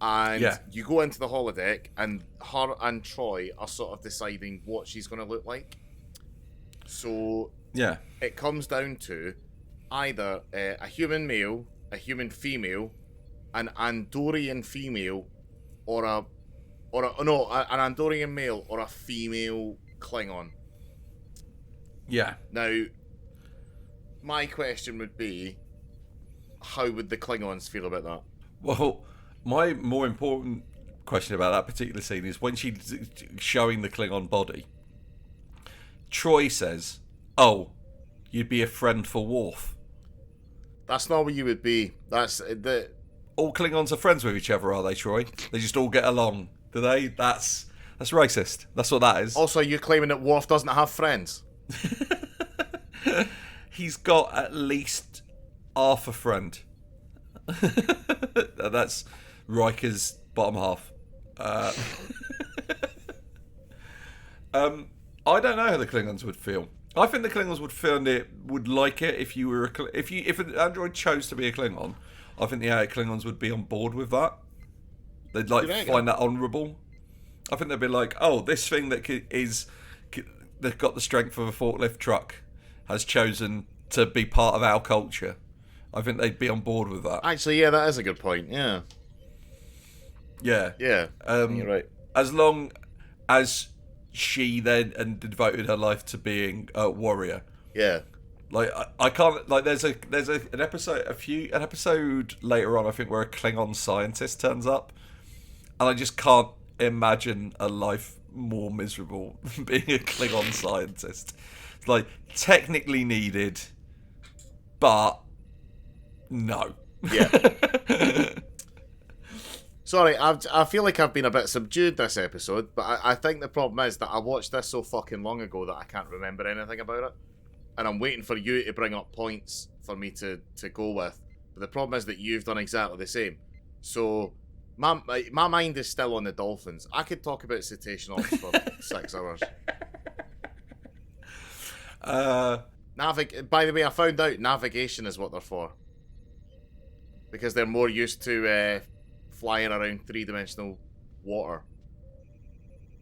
S2: And you go into the holodeck, and her and Troy are sort of deciding what she's going to look like. So it comes down to either a human male, a human female, an Andorian female, an Andorian male or a female Klingon.
S1: Yeah.
S2: Now, my question would be, how would the Klingons feel about that?
S1: Well, my more important question about that particular scene is when she's showing the Klingon body, Troy says, "Oh, you'd be a friend for Worf."
S2: That's not what you would be. That's the...
S1: All Klingons are friends with each other, are they, Troy? They just all get along, do they? That's racist. That's what that is.
S2: Also, you're claiming that Worf doesn't have friends.
S1: He's got at least half a friend. That's Riker's bottom half. I don't know how the Klingons would feel. I think the Klingons would like it if you were if an android chose to be a Klingon. I think the Klingons would be on board with that. They'd find that honourable. I think they'd be like, "Oh, this thing that they've got the strength of a forklift truck has chosen to be part of our culture. I think they'd be on board with that.
S2: Actually, yeah, that is a good point. Yeah.
S1: Yeah.
S2: You're right.
S1: As long as she then and devoted her life to being a warrior.
S2: Yeah.
S1: Like I can't like there's an episode later on I think where a Klingon scientist turns up, and I just can't imagine a life more miserable than being a Klingon scientist. It's like technically needed, but no.
S2: Yeah. Sorry, I feel like I've been a bit subdued this episode, but I think the problem is that I watched this so fucking long ago that I can't remember anything about it. And I'm waiting for you to bring up points for me to go with. But the problem is that you've done exactly the same. So my mind is still on the Dolphins. I could talk about Cetacean Ops for 6 hours. By the way, I found out navigation is what they're for. Because they're more used to flying around three-dimensional water.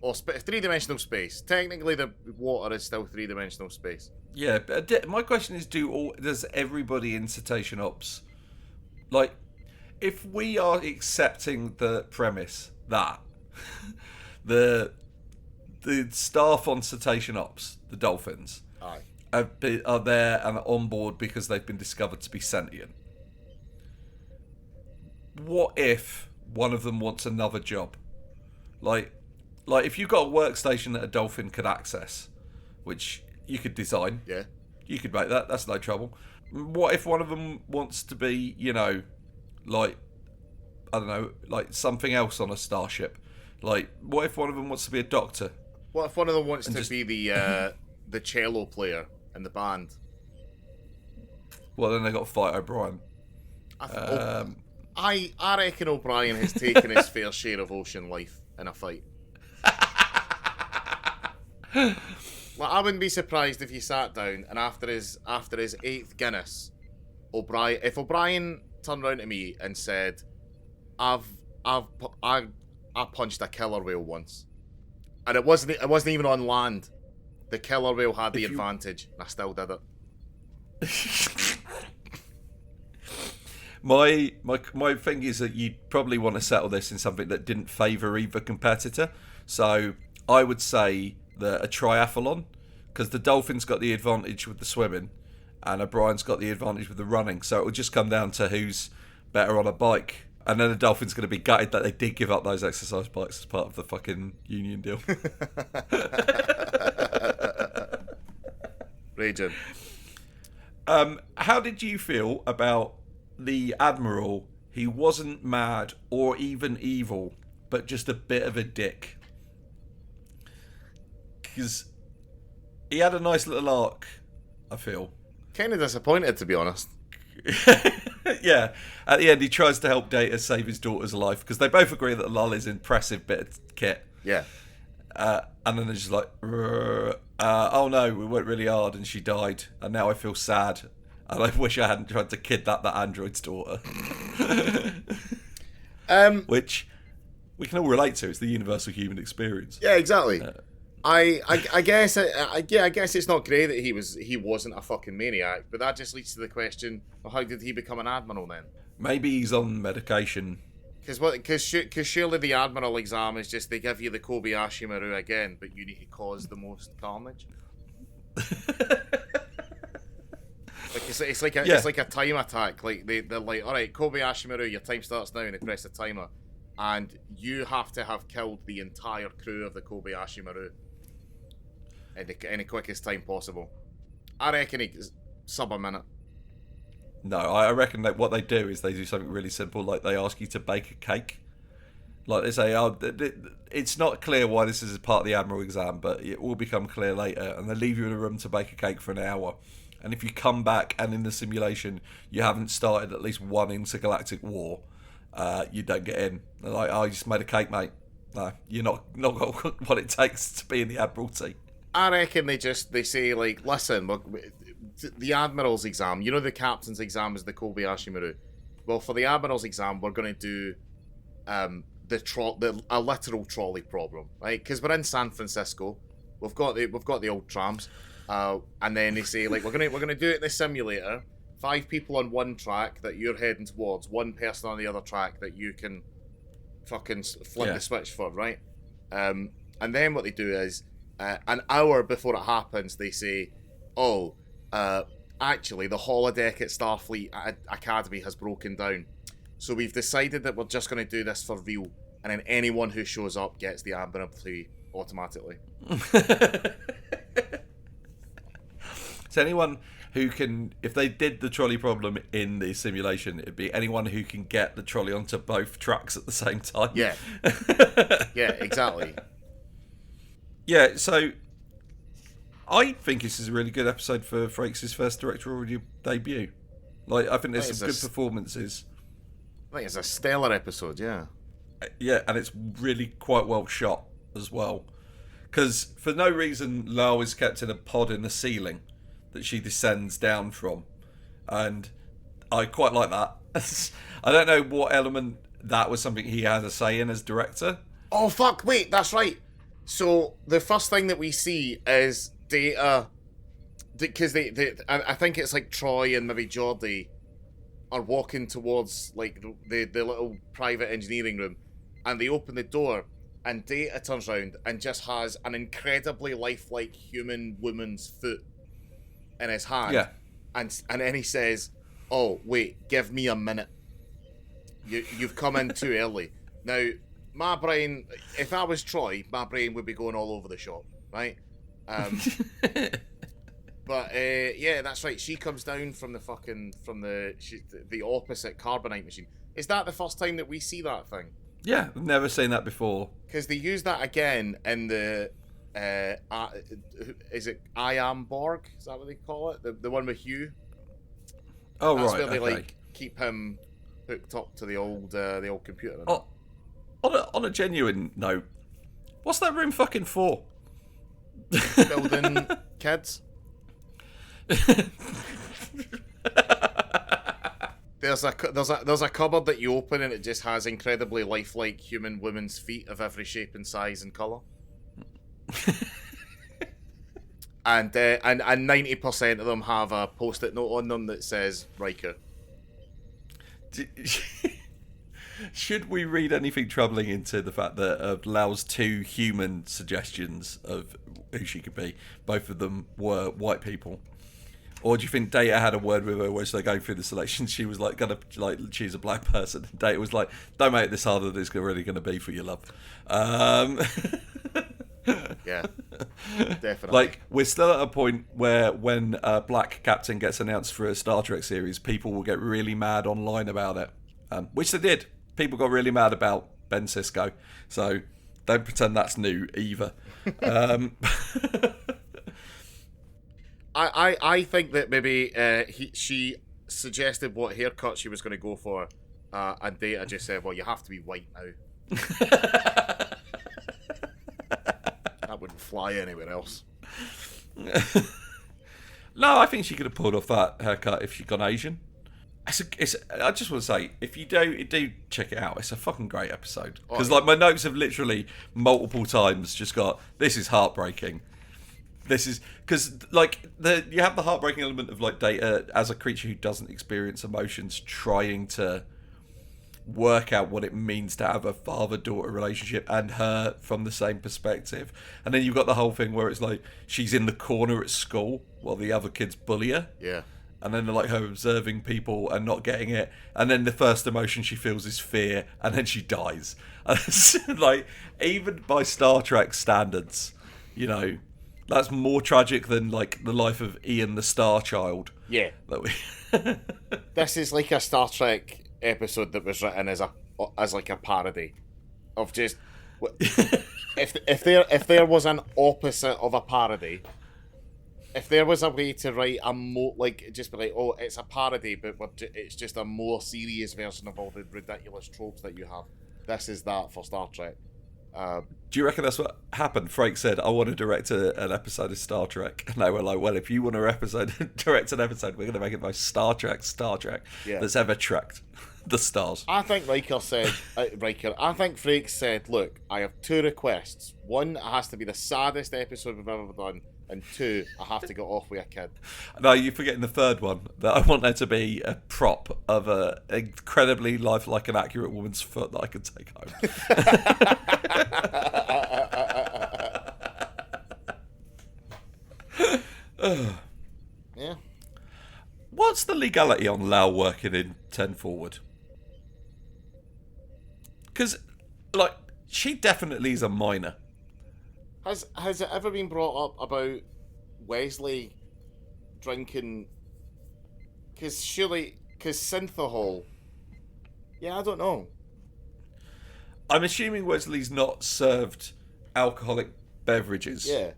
S2: Or three-dimensional space. Technically, the water is still three-dimensional space.
S1: Yeah, but my question is: does everybody in Cetacean Ops, like, if we are accepting the premise that the staff on Cetacean Ops, the Dolphins,
S2: Aye.
S1: are there and on board because they've been discovered to be sentient? What if one of them wants another job? Like if you've got a workstation that a dolphin could access, which you could design.
S2: Yeah.
S1: You could make that. That's no trouble. What if one of them wants to be, like, I don't know, like something else on a starship? Like, what if one of them wants to be a doctor?
S2: What if one of them wants to be the cello player in the band?
S1: Well, then they got to fight O'Brien.
S2: I reckon O'Brien has taken his fair share of ocean life in a fight. Like, I wouldn't be surprised if he sat down and after his 8th Guinness, if O'Brien turned around to me and said, I punched a killer whale once, and it wasn't even on land. The killer whale had the advantage, and I still did it.
S1: My thing is that you'd probably want to settle this in something that didn't favour either competitor. So I would say a triathlon, because the Dolphins got the advantage with the swimming and O'Brien's got the advantage with the running, so it will just come down to who's better on a bike. And then the Dolphins going to be gutted that they did give up those exercise bikes as part of the fucking union deal.
S2: Raging.
S1: How did you feel about the Admiral? He wasn't mad or even evil, but just a bit of a dick. Because he had a nice little arc, I feel.
S2: Kind of disappointed, to be honest.
S1: Yeah. At the end, he tries to help Data save his daughter's life, because they both agree that Lol is an impressive bit of kit.
S2: Yeah.
S1: And then they're just like, oh no, we worked really hard and she died, and now I feel sad. And I wish I hadn't tried to kidnap that android's daughter. Which we can all relate to. It's the universal human experience.
S2: Yeah, exactly. I guess it's not great that he wasn't a fucking maniac, but that just leads to the question: well, how did he become an admiral then?
S1: Maybe he's on medication.
S2: Because surely the admiral exam is just they give you the Kobayashi Maru again, but you need to cause the most carnage. It's like a time attack. Like they're like, all right, Kobayashi Maru, your time starts now, and they press the timer, and you have to have killed the entire crew of the Kobayashi Maru in the quickest time possible. I reckon it's sub a minute.
S1: No, I reckon that what they do is they do something really simple, like they ask you to bake a cake. Like they say, oh, it's not clear why this is a part of the Admiral exam, but it will become clear later. And they leave you in a room to bake a cake for an hour. And if you come back and in the simulation you haven't started at least one intergalactic war, you don't get in. They're like, oh, you just made a cake, mate. No, you're not got what it takes to be in the Admiralty.
S2: I reckon they say, like, listen, look, the Admiral's exam, you know the Captain's exam is the Kobayashi Maru. Well, for the Admiral's exam, we're going to do a literal trolley problem, right? Because we're in San Francisco, we've got the old trams, and then they say, like, we're gonna do it in the simulator, 5 people on one track that you're heading towards, one person on the other track that you can fucking flip the switch for, right? And then what they do is, an hour before it happens, they say, oh, actually, the holodeck at Starfleet Academy has broken down. So we've decided that we're just going to do this for real. And then anyone who shows up gets the ambulance automatically.
S1: So anyone who can, if they did the trolley problem in the simulation, it'd be anyone who can get the trolley onto both tracks at the same time.
S2: Yeah. Yeah, exactly.
S1: Yeah, so I think this is a really good episode for Frakes' first directorial debut. Like, I think there's some good performances.
S2: I think it's a stellar episode, yeah.
S1: Yeah, and it's really quite well shot as well. Because for no reason, Lau is kept in a pod in the ceiling that she descends down from. And I quite like that. I don't know what element that was something he had a say in as director.
S2: Oh, fuck, wait, that's right. So, the first thing that we see is Data... Because I think it's like Troy and maybe Geordie are walking towards like the little private engineering room, and they open the door, and Data turns around and just has an incredibly lifelike human woman's foot in his hand.
S1: Yeah.
S2: And then he says, oh, wait, give me a minute. You've come in too early. Now, my brain, if I was Troy, my brain would be going all over the shop, right? But yeah, that's right. She comes down from the the opposite carbonite machine. Is that the first time that we see that thing?
S1: Yeah, I've never seen that before.
S2: Because they use that again in the is it I Am Borg? Is that what they call it? The one with Hugh.
S1: Oh,
S2: that's
S1: right.
S2: Where they
S1: okay.
S2: like keep him hooked up to the old computer.
S1: Oh, on a genuine note, what's that room fucking for?
S2: Building kids. There's a cupboard that you open and it just has incredibly lifelike human women's feet of every shape and size and colour. and 90% of them have a post-it note on them that says Riker.
S1: Should we read anything troubling into the fact that Lau's 2 human suggestions of who she could be, both of them were white people? Or do you think Data had a word with her where they're going through the selection? She was like gonna choose a black person. Data was like, "Don't make this harder than it's really going to be for your love."
S2: Yeah, definitely.
S1: Like, we're still at a point where when a black captain gets announced for a Star Trek series, people will get really mad online about it, which they did. People got really mad about Ben Sisko, so don't pretend that's new either.
S2: I think that maybe she suggested what haircut she was going to go for, and Data just said, well, you have to be white now. That wouldn't fly anywhere else.
S1: No, I think she could have pulled off that haircut if she'd gone Asian. I just want to say, if you do check it out, it's a fucking great episode. Because like my notes have literally multiple times just got, this is heartbreaking. This is because like you have the heartbreaking element of like Data as a creature who doesn't experience emotions, trying to work out what it means to have a father-daughter relationship, and her from the same perspective. And then you've got the whole thing where it's like she's in the corner at school while the other kids bully her.
S2: Yeah.
S1: And then like her observing people and not getting it, and then the first emotion she feels is fear, and then she dies. Like, even by Star Trek standards, you know, that's more tragic than like the life of Ian the Star Child.
S2: Yeah. This is like a Star Trek episode that was written as like a parody of just if there was an opposite of a parody. If there was a way to write a more, like, just be like, oh, it's a parody, but it's just a more serious version of all the ridiculous tropes that you have. This is that for Star Trek.
S1: Do you reckon that's what happened? Frank said, I want to direct an episode of Star Trek. And they were like, well, if you want to direct an episode, we're going to make it most Star Trek that's ever trekked. the stars.
S2: I think Riker said, I think Frakes said, look, I have two requests. One, it has to be the saddest episode we've ever done. And two, I have to get off with a kid.
S1: No, you're forgetting the third one. That I want there to be a prop of a incredibly lifelike and accurate woman's foot that I can take home.
S2: Yeah.
S1: What's the legality on Lau working in 10 Forward? Because, like, she definitely is a minor.
S2: Has it ever been brought up about Wesley drinking? Because synthahol. Yeah, I don't know.
S1: I'm assuming Wesley's not served alcoholic beverages.
S2: Yeah.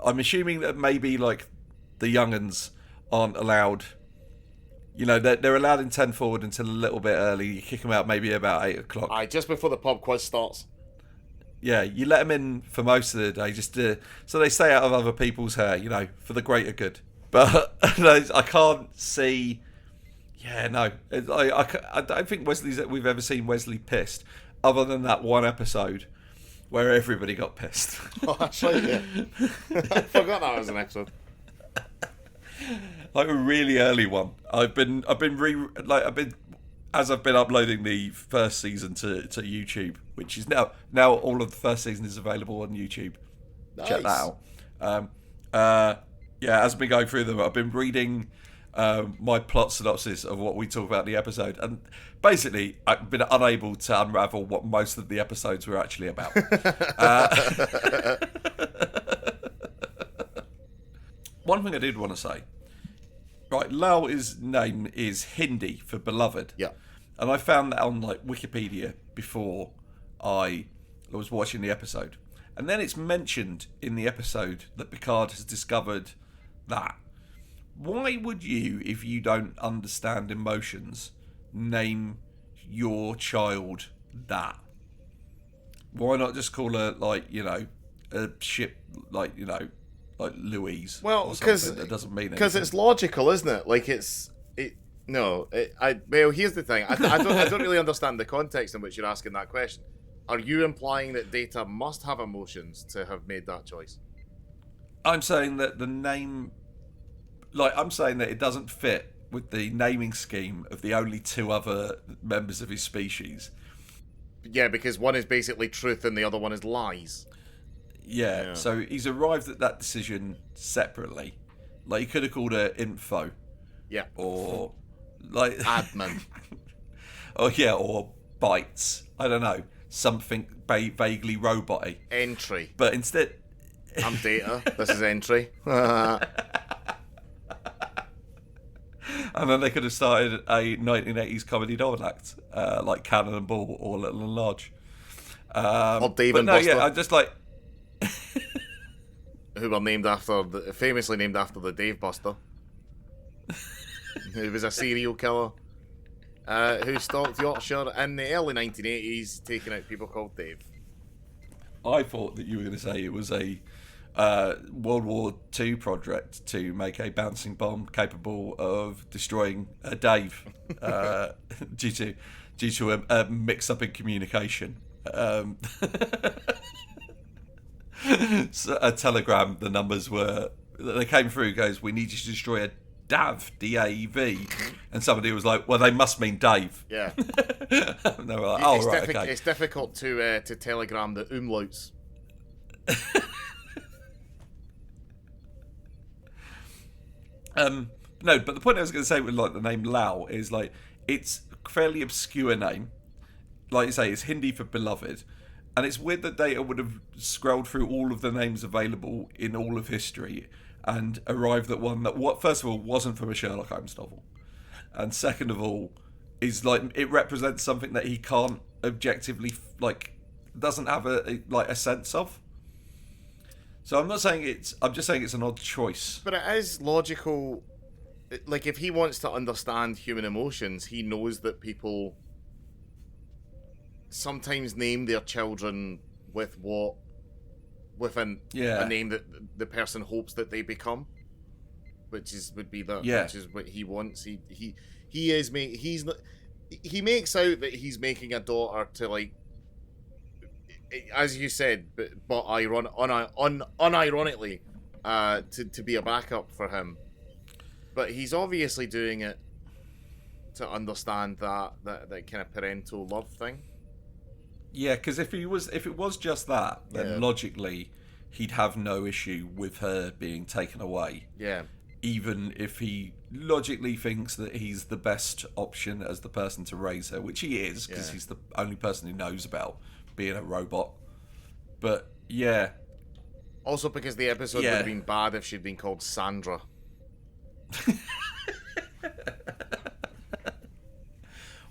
S1: I'm assuming that maybe, like, the young'uns aren't allowed. You know, they're allowed in 10 Forward until a little bit early. You kick them out maybe about 8 o'clock.
S2: Aye, just before the pub quiz starts.
S1: Yeah, you let them in for most of the day, just so they stay out of other people's hair, you know, for the greater good. But I can't see. Yeah, no, I don't think we've ever seen Wesley pissed, other than that one episode where everybody got pissed.
S2: Oh, actually, yeah. I forgot that was an episode.
S1: Like a really early one. I've been as I've been uploading the first season to YouTube, which is now all of the first season is available on YouTube.
S2: Nice.
S1: Check that out. Yeah, as I've been going through them, I've been reading my plot synopsis of what we talk about in the episode, and basically I've been unable to unravel what most of the episodes were actually about. One thing I did want to say. Right, Lau's name is Hindi for beloved.
S2: Yeah.
S1: And I found that on like Wikipedia before I was watching the episode. And then it's mentioned in the episode that Picard has discovered that. Why would you, if you don't understand emotions, name your child that? Why not just call her, like, you know, a ship, like, you know, like Louise?
S2: Well, because
S1: that doesn't mean anything.
S2: Because it's logical, isn't it? Like well, here's the thing. I don't really understand the context in which you're asking that question. Are you implying that Data must have emotions to have made that choice?
S1: I'm saying that the name, like, I'm saying that it doesn't fit with the naming scheme of the only two other members of his species.
S2: Yeah, because one is basically truth and the other one is lies.
S1: Yeah, so he's arrived at that decision separately. Like, he could have called her Info.
S2: Yeah.
S1: Or, like...
S2: Admin.
S1: or Bytes. I don't know. Something vaguely robot-y.
S2: Entry.
S1: But instead...
S2: I'm Data. This is Entry.
S1: And then they could have started a 1980s comedy novel act, like Cannonball or Little and Large.
S2: Or Dave
S1: but
S2: and
S1: no,
S2: Buster.
S1: yeah, I'm just like...
S2: Who were famously named after the Dave Buster. Who was a serial killer who stalked Yorkshire in the early 1980s, taking out people called Dave.
S1: I thought that you were going to say it was a World War II project to make a bouncing bomb capable of destroying Dave due to a mix-up in communication. So a telegram, the numbers were... They came through, goes, we need you to destroy a DAV, D-A-V. And somebody was like, well, they must mean Dave.
S2: Yeah.
S1: And they were like, oh, right, okay.
S2: It's difficult to telegram the umlauts.
S1: No, but the point I was going to say with like the name Lau is like it's a fairly obscure name. Like you say, it's Hindi for beloved, and it's weird that Data would have scrolled through all of the names available in all of history and arrived at one that, what first of all, wasn't from a Sherlock Holmes novel, and second of all, is like it represents something that he can't objectively doesn't have a sense of. So I'm not saying I'm just saying it's an odd choice.
S2: But it is logical. Like, if he wants to understand human emotions, he knows that people sometimes name their children with a name that the person hopes that they become, which is what he wants. He's not. he makes out that he's making a daughter to, like, as you said, but unironically, to be a backup for him. But he's obviously doing it to understand that kind of parental love thing.
S1: Yeah, because if it was just that, then logically he'd have no issue with her being taken away.
S2: Yeah.
S1: Even if he logically thinks that he's the best option as the person to raise her, which he is, because he's the only person who knows about being a robot. But yeah.
S2: Also because the episode would have been bad if she'd been called Sandra.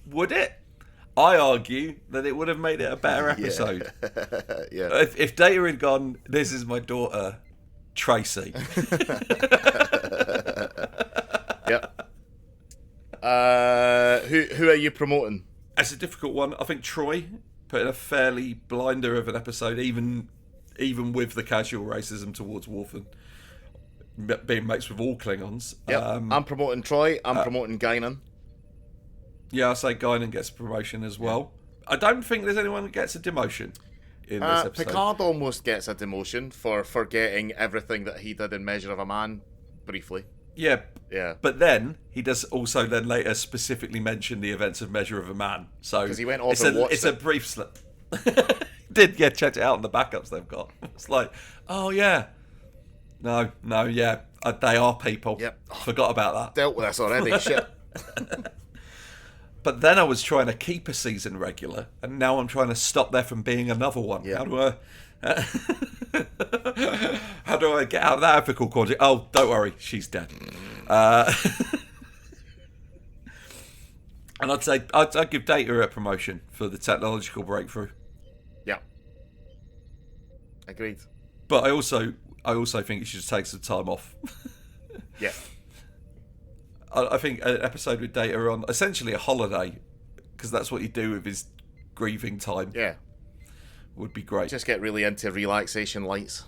S1: Would it? I argue that it would have made it a better episode.
S2: Yeah.
S1: If Data had gone, this is my daughter, Tracy.
S2: Yep. Who are you promoting?
S1: It's a difficult one. I think Troy put in a fairly blinder of an episode, even with the casual racism towards Worfen being mates with all Klingons.
S2: Yep. I'm promoting Troy. I'm promoting Guinan.
S1: Yeah, I say Guinan gets a promotion as well. I don't think there's anyone that gets a demotion in this episode.
S2: Picard almost gets a demotion for forgetting everything that he did in Measure of a Man, briefly.
S1: Yeah.
S2: Yeah.
S1: But then he does also then later specifically mention the events of Measure of a Man. So
S2: because he went off and watched
S1: it's a brief slip. Checked it out on the backups they've got. It's like, oh yeah. No, yeah. They are people.
S2: Yep.
S1: Forgot about that.
S2: Dealt with this already. Shit.
S1: But then I was trying to keep a season regular, and now I'm trying to stop there from being another one.
S2: Yeah.
S1: How do I get out of that ethical quandary? Oh, don't worry, she's dead. And I'd say I'd give Data a promotion for the technological breakthrough.
S2: Yeah. Agreed.
S1: But I also think he should take some time off.
S2: Yeah.
S1: I think an episode with Data on essentially a holiday, because that's what you do with his grieving time.
S2: Yeah.
S1: Would be great.
S2: Just get really into relaxation lights.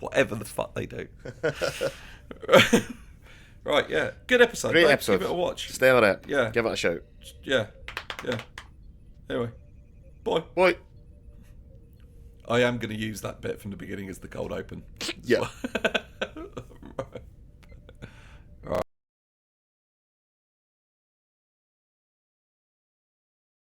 S1: Whatever the fuck they do. Right, yeah. Good episode.
S2: Great episode.
S1: Give it a watch.
S2: Stay on it.
S1: Yeah.
S2: Give it a shout.
S1: Yeah. Anyway. Bye.
S2: Bye.
S1: I am going to use that bit from the beginning as the cold open.
S2: Yeah.